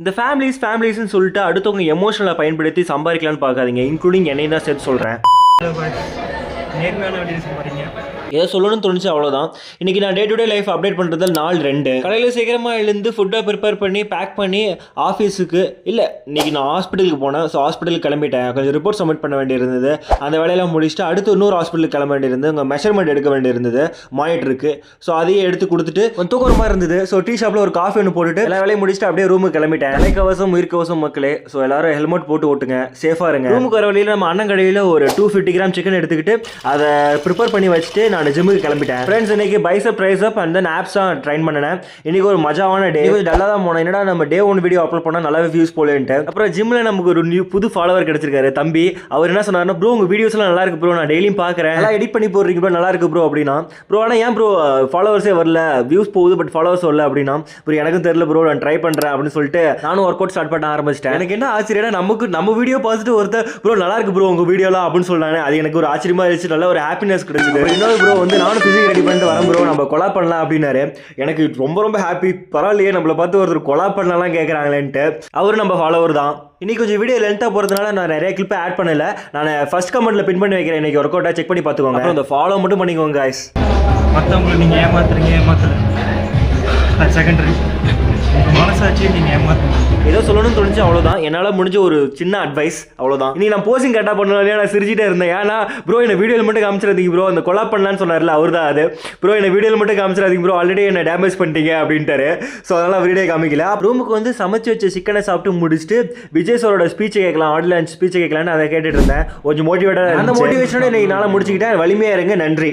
இந்த ஃபேமிலிஸ்ன்னு சொல்லிட்டு அடுத்தவங்க எமோஷனலை பயன்படுத்தி சம்பாதிக்கலான்னு பார்க்காதீங்க, இன்க்ளூடிங் என்னையும் தான் சேர்த்து சொல்கிறேன். நேர்மையான வழியில் சம்பாதிங்க. ஏதோ சொல்லணும்னு தோணுச்சு, அவ்வளோதான். இன்றைக்கி நான் day to day life update பண்ணுறது நாள் 2. காலையில் சீக்கிரமாக எழுந்து ஃபுட்டை ப்ரிப்பேர் பண்ணி பேக் பண்ணி ஆஃபீஸுக்கு இல்லை, இன்றைக்கி நான் ஹாஸ்பிட்டலுக்கு போனேன். ஸோ ஹாஸ்பிட்டலுக்கு கிளம்பிட்டேன். கொஞ்சம் ரிப்போர்ட் சப்மிட் பண்ண வேண்டியிருந்தது. அந்த வேலையெல்லாம் முடிச்சுட்டு அடுத்து இன்னொரு ஹாஸ்பிட்டலுக்கு கிளம்ப வேண்டியிருந்தது. உங்கள் மெஷர்மெண்ட் எடுக்க வேண்டியிருந்தது மானிட்டருக்கு. ஸோ அதையே எடுத்து கொடுத்துட்டு கொஞ்சம் தூக்கம் மாதிரி இருந்தது. ஸோ டீ ஷாப்பில் ஒரு காஃபி ஒன்று போட்டுட்டு எல்லா வேலையும் முடிச்சுட்டு அப்படியே ரூமுக்கு கிளம்பிட்டேன். தலைக்கவசம் உயிர்க்கவசம் மக்களே. ஸோ எல்லாரும் ஹெல்மெட் போட்டு ஓட்டுங்க, சேஃபாக இருங்க. ரூமுக்கு வர வழியில் நம்ம அண்ணன் கடையில் ஒரு 250 கிராம் சிக்கன் எடுத்துக்கிட்டு அதை ப்ரிப்பேர் பண்ணி வச்சுட்டு நான் ஜிம்முக்கு கிளம்பிட்டேன். ஃப்ரெண்ட்ஸ், இன்னைக்கு bicep triceps and then apps தான் ட்ரைன் பண்ணினேன். இன்னைக்கு ஒரு மஜாவான டே. கொஞ்சம் நல்லா தான் போனேன். என்னடா நம்ம டே 1 வீடியோ அப்லோட் பண்ணால் நல்லாவே வியூஸ் போலேன்ட்டு. அப்புறம் ஜிம்ல நமக்கு ஒரு புது ஃபாலோவர் கிடைச்சிருக்காரு, தம்பி. அவர் என்ன சொன்னார்னா, ப்ரோ உங்கள் வீடியோஸ்லாம் நல்லா இருக்கு ப்ரோ, நான் டெய்லியும் பார்க்குறேன், நல்லா எடிட் பண்ணி போடுறீங்க ப்ரோ, நல்லா இருக்கு ப்ரோ அப்படின்னா. ப்ரோ ஆனால் ஏன் ப்ரோ ஃபாலோவர்ஸே வரல, வியூஸ் போகுது பட் ஃபாலோவர்ஸ் வரல அப்படின்னா, ப்ரோ எனக்கும் தெரியல ப்ரோ, நான் ட்ரை பண்ணுறேன் அப்படின்னு சொல்லிட்டு நானும் ஒர்க் அவுட் ஸ்டார்ட் பண்ண ஆரம்பிச்சிட்டேன். எனக்கு என்ன ஆச்சரியம், நம்ம வீடியோ பார்த்துட்டு ஒருத்தர் ப்ரோ நல்லா இருக்கு ப்ரோ உங்கள் வீடியோலாம் அப்படின்னு சொன்னாங்க. அது எனக்கு ஒரு ஆச்சரியமா இருந்துச்சு, நல்ல ஒரு ஹாப்பினஸ் கிடைச்சது. இன்னொரு ப்ரோ வந்து நானும் ஃபிசிக் ரெடி பண்ணிட்டு வரேன் ப்ரோ, நம்ம கொலா பண்ணலாம் அப்படின்னாரு. எனக்கு ரொம்ப ஹாப்பி. பரவாயில்லையே, நம்மளை பார்த்து ஒருத்தர் கொலா பண்ணலாம் கேட்குறாங்களேன்ட்டு. அவரு நம்ம ஃபாலோவர் தான். இன்னைக்கு கொஞ்சம் வீடியோ லென்த்தாக போகிறதுனால நான் நிறைய கிளிப்பை ஆட் பண்ணல. நான் ஃபர்ஸ்ட் கமெண்ட்ல பின் பண்ணி வைக்கிறேன். இன்னைக்கு ஒர்க் அவுட்டாக செக் பண்ணி பார்த்துக்கோங்க. அப்புறம் இந்த ஃபாலோ மட்டும் பண்ணிக்கோங்க guys. மற்றவங்களை நீங்கள் ஏமாத்துல அது செகண்டரி. மனசாட்சியை நீங்கள் ஏமாத்துங்க. ஏதோ சொல்லணும்னு தோணுச்சு, அவ்வளோதான். என்னால் முடிஞ்ச ஒரு சின்ன அட்வைஸ், அவ்வளோதான். இனி நான் போசிங் கரெக்டாக பண்ணலையா, நான் சிரிச்சிட்டே இருந்தேன். ஏன்னா ப்ரோ என்ன வீடியோவில் மட்டும் காமிச்சிடாதீங்க ப்ரோ, அந்த கொலா பண்ணலான்னு சொன்னார்ல அவர் தான் அது. ப்ரோ என்ன வீடியோவில் மட்டும் காமிச்சிடாதீங்க ப்ரோ, ஆல்ரெடி என்ன டேமேஜ் பண்ணிட்டீங்க அப்படின்ட்டாரு. ஸோ அதனால் வீடியோ காமிக்கல. ரூமுக்கு வந்து சமைச்சு வச்ச சிக்கனை சாப்பிட்டு முடிச்சுட்டு விஜய் சாரோட ஸ்பீச்சை கேட்கலாம், ஆடியோ லான்ச் ஸ்பீச்சை கேட்கலான்னு அதை கேட்டுட்டு இருந்தேன். கொஞ்சம் மோட்டிவேட்டாக அந்த மோட்டிவேஷனோட இன்னைக்கு நாளை முடிச்சுக்கிட்டேன். வலிமையாக இருங்க. நன்றி.